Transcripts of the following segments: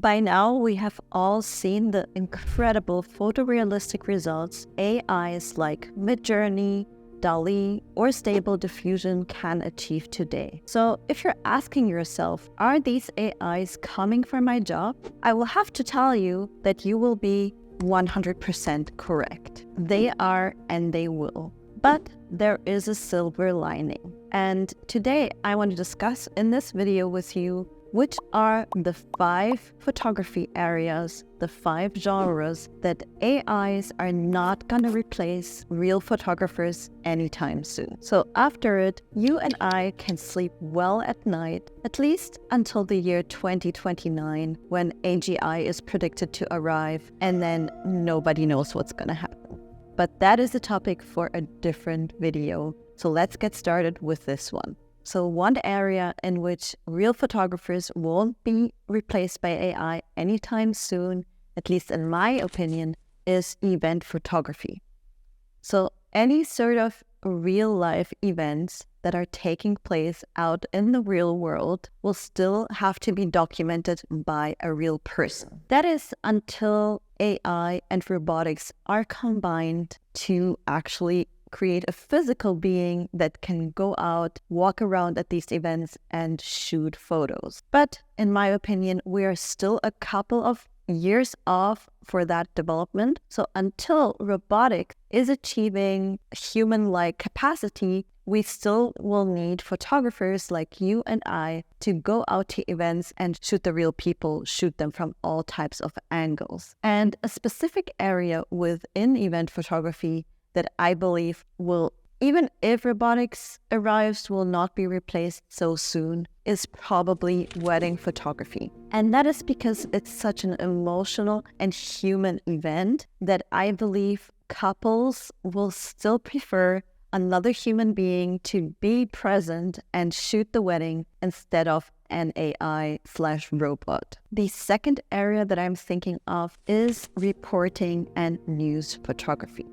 By now, we have all seen the incredible photorealistic results AIs like Midjourney, DALL-E, or Stable Diffusion can achieve today. So if you're asking yourself, are these AIs coming for my job? I will have to tell you that you will be 100% correct. They are and they will. But there is a silver lining. And today I want to discuss in this video with you which are the 5 photography areas, the 5 genres that AIs are not going to replace real photographers anytime soon. So after it, you and I can sleep well at night, at least until the year 2029, when AGI is predicted to arrive, and then nobody knows what's going to happen. But that is a topic for a different video. So let's get started with this one. So one area in which real photographers won't be replaced by AI anytime soon, at least in my opinion, is event photography. So any sort of real life events that are taking place out in the real world will still have to be documented by a real person. That is until AI and robotics are combined to actually create a physical being that can go out, walk around at these events and shoot photos. But in my opinion, we are still a couple of years off for that development. So until robotics is achieving human-like capacity, we still will need photographers like you and I to go out to events and shoot the real people, shoot them from all types of angles. And a specific area within event photography that I believe will, even if robotics arrives, will not be replaced so soon, is probably wedding photography. And that is because it's such an emotional and human event that I believe couples will still prefer another human being to be present and shoot the wedding instead of an AI/robot. The second area that I'm thinking of is reporting and news photography.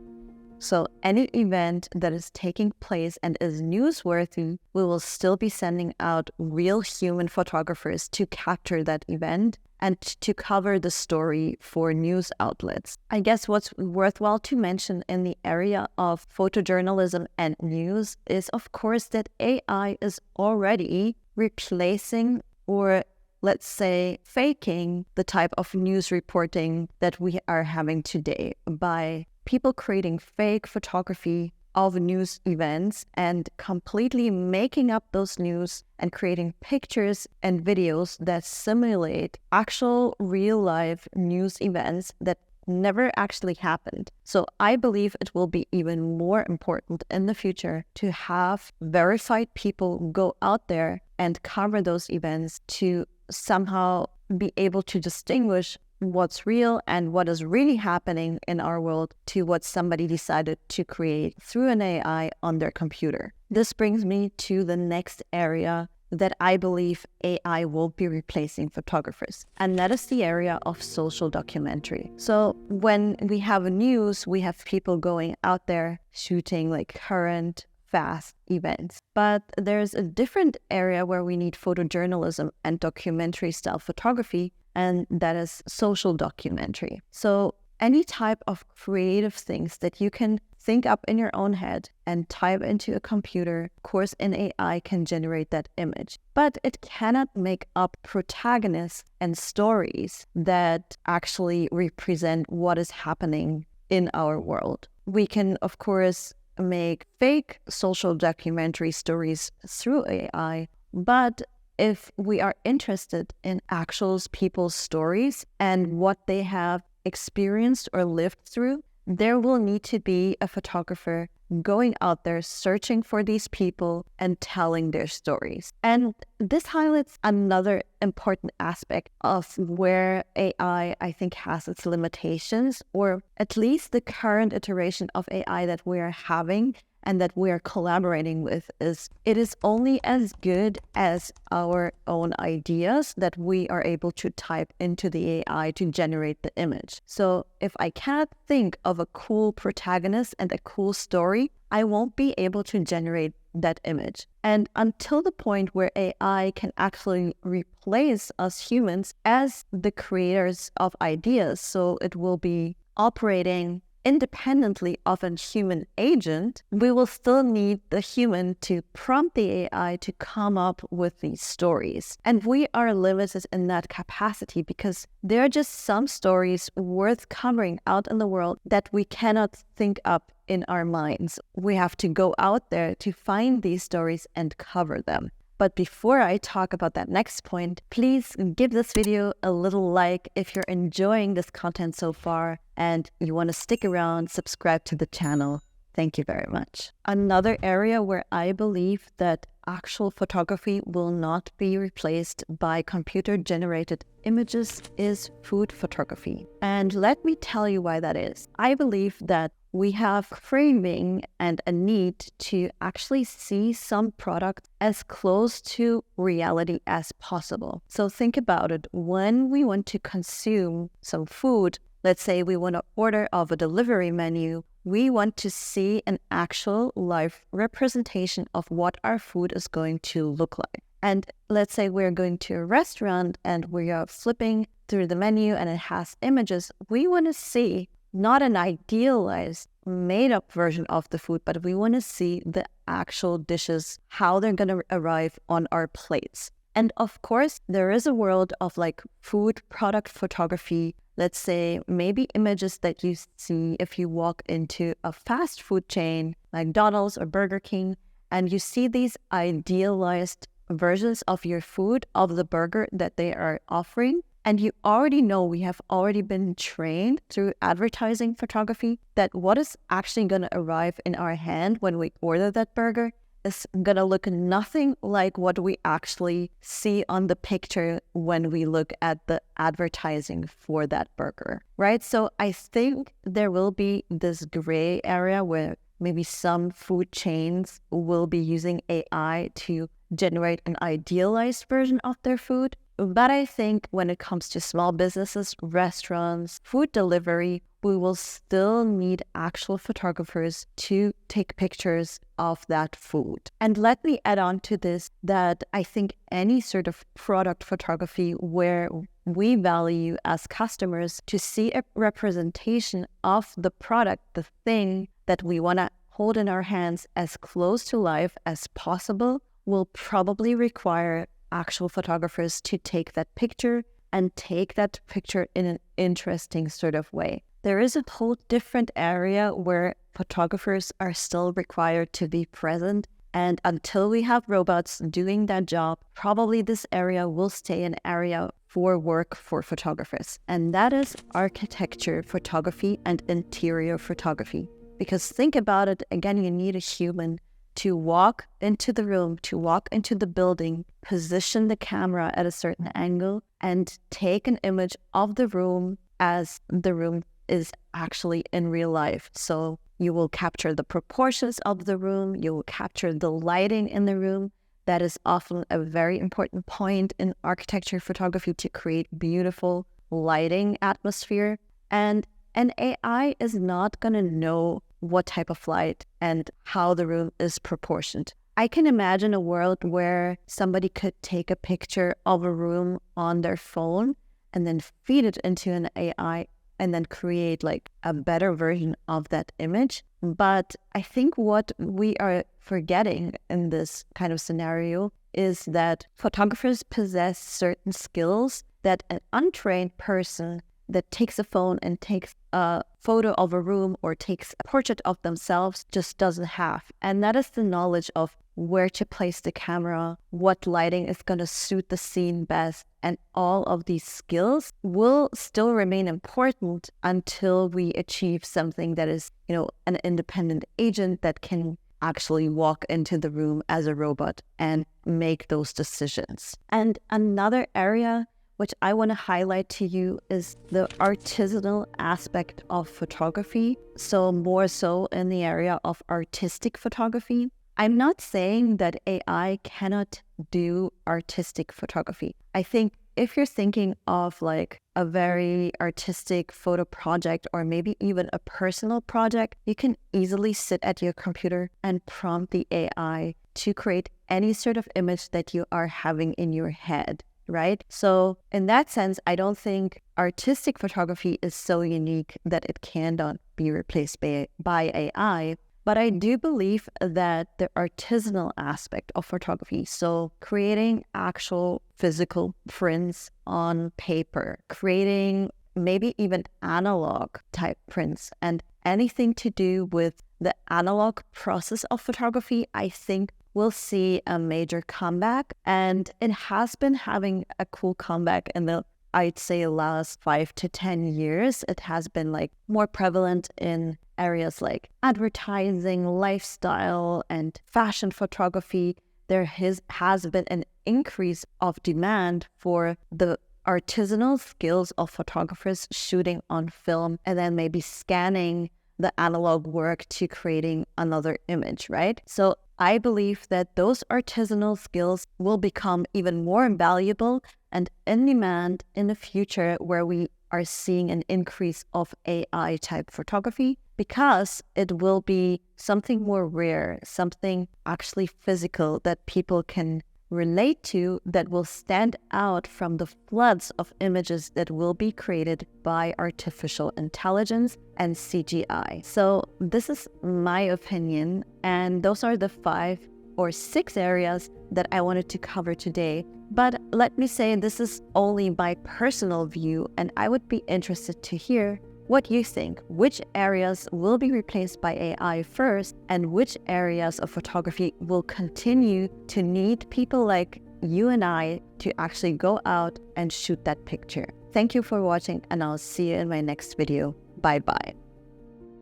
So any event that is taking place and is newsworthy, we will still be sending out real human photographers to capture that event and to cover the story for news outlets. I guess what's worthwhile to mention in the area of photojournalism and news is, of course, that AI is already replacing, or let's say faking, the type of news reporting that we are having today by people creating fake photography of news events and completely making up those news and creating pictures and videos that simulate actual real-life news events that never actually happened. So I believe it will be even more important in the future to have verified people go out there and cover those events to somehow be able to distinguish what's real and what is really happening in our world to what somebody decided to create through an AI on their computer. This brings me to the next area that I believe AI will be replacing photographers, and that is the area of social documentary. So when we have news, we have people going out there shooting like current fast events. But there's a different area where we need photojournalism and documentary style photography, and that is social documentary. So any type of creative things that you can think up in your own head and type into a computer, of course an AI can generate that image. But it cannot make up protagonists and stories that actually represent what is happening in our world. We can, of course, make fake social documentary stories through AI, but if we are interested in actual people's stories and what they have experienced or lived through, there will need to be a photographer going out there searching for these people and telling their stories. And this highlights another important aspect of where AI, I think, has its limitations, or at least the current iteration of AI that we are having and that we are collaborating with is it is only as good as our own ideas that we are able to type into the AI to generate the image. So if I can't think of a cool protagonist and a cool story, I won't be able to generate that image. And until the point where AI can actually replace us humans as the creators of ideas, so it will be operating independently of a human agent, we will still need the human to prompt the AI to come up with these stories. And we are limited in that capacity because there are just some stories worth covering out in the world that we cannot think up in our minds. We have to go out there to find these stories and cover them. But before I talk about that next point, please give this video a little like if you're enjoying this content so far and you want to stick around, subscribe to the channel. Thank you very much. Another area where I believe that actual photography will not be replaced by computer-generated images is food photography. And let me tell you why that is. I believe that we have craving and a need to actually see some product as close to reality as possible. So think about it. When we want to consume some food, let's say we want to order of a delivery menu, we want to see an actual live representation of what our food is going to look like. And let's say we're going to a restaurant and we are flipping through the menu and it has images. We want to see not an idealized, made-up version of the food, but we want to see the actual dishes, how they're going to arrive on our plates. And of course, there is a world of like food product photography. Let's say maybe images that you see if you walk into a fast food chain, like McDonald's or Burger King, and you see these idealized versions of your food, of the burger that they are offering. And you already know, we have already been trained through advertising photography that what is actually going to arrive in our hand when we order that burger is going to look nothing like what we actually see on the picture when we look at the advertising for that burger, right? So I think there will be this gray area where maybe some food chains will be using AI to generate an idealized version of their food. But I think when it comes to small businesses, restaurants, food delivery, we will still need actual photographers to take pictures of that food. And let me add on to this that I think any sort of product photography where we value as customers to see a representation of the product, the thing that we want to hold in our hands as close to life as possible, will probably require actual photographers to take that picture and take that picture in an interesting sort of way. There is a whole different area where photographers are still required to be present. And until we have robots doing that job, probably this area will stay an area for work for photographers. And that is architecture photography and interior photography. Because think about it, again, you need a human to walk into the room, to walk into the building, position the camera at a certain angle, and take an image of the room as the room is actually in real life. So you will capture the proportions of the room, you will capture the lighting in the room. That is often a very important point in architecture photography, to create beautiful lighting atmosphere. And an AI is not going to know what type of light and how the room is proportioned. I can imagine a world where somebody could take a picture of a room on their phone and then feed it into an AI and then create like a better version of that image. But I think what we are forgetting in this kind of scenario is that photographers possess certain skills that an untrained person that takes a phone and takes a photo of a room or takes a portrait of themselves just doesn't have. And that is the knowledge of where to place the camera, what lighting is going to suit the scene best. And all of these skills will still remain important until we achieve something that is, an independent agent that can actually walk into the room as a robot and make those decisions. And another area which I want to highlight to you is the artisanal aspect of photography. So more so in the area of artistic photography. I'm not saying that AI cannot do artistic photography. I think if you're thinking of like a very artistic photo project or maybe even a personal project, you can easily sit at your computer and prompt the AI to create any sort of image that you are having in your head, right? So in that sense, I don't think artistic photography is so unique that it cannot be replaced by AI. But I do believe that the artisanal aspect of photography, so creating actual physical prints on paper, creating maybe even analog type prints, and anything to do with the analog process of photography, I think we'll see a major comeback. And it has been having a cool comeback in the, I'd say, last 5 to 10 years. It has been like more prevalent in areas like advertising, lifestyle, and fashion photography. There has been an increase of demand for the artisanal skills of photographers shooting on film and then maybe scanning the analog work to creating another image, right? So I believe that those artisanal skills will become even more valuable and in demand in the future, where we are seeing an increase of AI type photography, because it will be something more rare, something actually physical that people can relate to, that will stand out from the floods of images that will be created by artificial intelligence and CGI. So this is my opinion, and those are the 5 or 6 areas that I wanted to cover today. But let me say, this is only my personal view, and I would be interested to hear what you think. Which areas will be replaced by AI first, and which areas of photography will continue to need people like you and I to actually go out and shoot that picture? Thank you for watching, and I'll see you in my next video. Bye-bye.